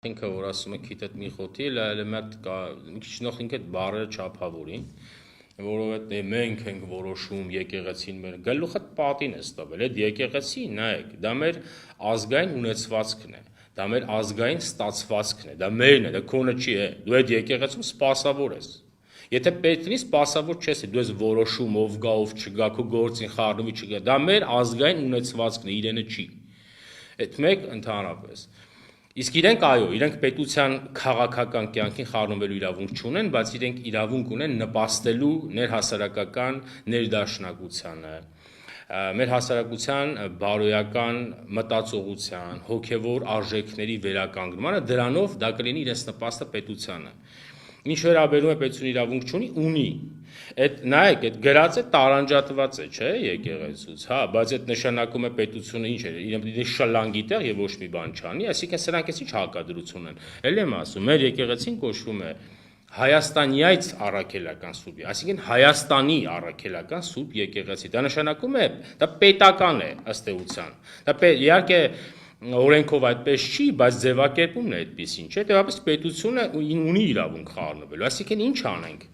Ինքը որ ասում է քիթդ մի խոթի, լայել մատ մի քիչ նөх ինքդ բառերը չափավորին, որովհետեւ մենք ենք որոշում եկեղեցին մեր գլուխը պատին է ստավել, այդ եկեղեցին, նայեք, դա մեր ազգային ունեցվածքն է, դա մեր ազգային ստացվածքն է, դա մերն է, դա քոնը չի է, դու այդ եկեղեցում սպասավոր ես։ Եթե պետք լինի սպասավոր չես, դու ես որոշում ով գա, ով չգա, քո գործին խառնվի չգա, դա մեր ազգային ունեցվածքն է, իրենը չի։ Այդ մեկ ընդհանրապես։ Իսկ իրենք այո, իրենք պետության քաղաքական կյանքին խառնվելու իրավունք չունեն, բայց իրենք իրավունք ունեն նպաստելու ներհասարակական ներդաշնակությանը, մեր հասարակության բարոյական մտածողության, հոգևոր արժեքների վերականգնմանը, դրանով դա կլինի իրենց նպաստը պետությանը։ Ինչ վերաբերում է պետություն իրավունք չունի, ունի։ Այդ նայեք, այդ գրած է տարանջատված է, չէ, եկեղեցուց, հա, բայց այդ նշանակում է պետությունը ինչ է, իրեն շլանգի տեղ եւ ոչ մի բան չանի, այսինքն սրանք էս ինչ հակադրություն են։ Էլ եմ ասում, մեր եկեղեցին կոչվում է Հայաստանյայց առաքելական սուրբ, այսինքն Հայաստանի առաքելական սուրբ եկեղեցի։ Դա նշանակում է, դա պետական է ըստ էության։ Դա իհարկե օրենքով այդպես չի, բայց ձևակերպումն է այդպեսին, չէ՞, դեպի պետությունը ունի իրավունք խառնվելու, այսինքն ինչ անենք։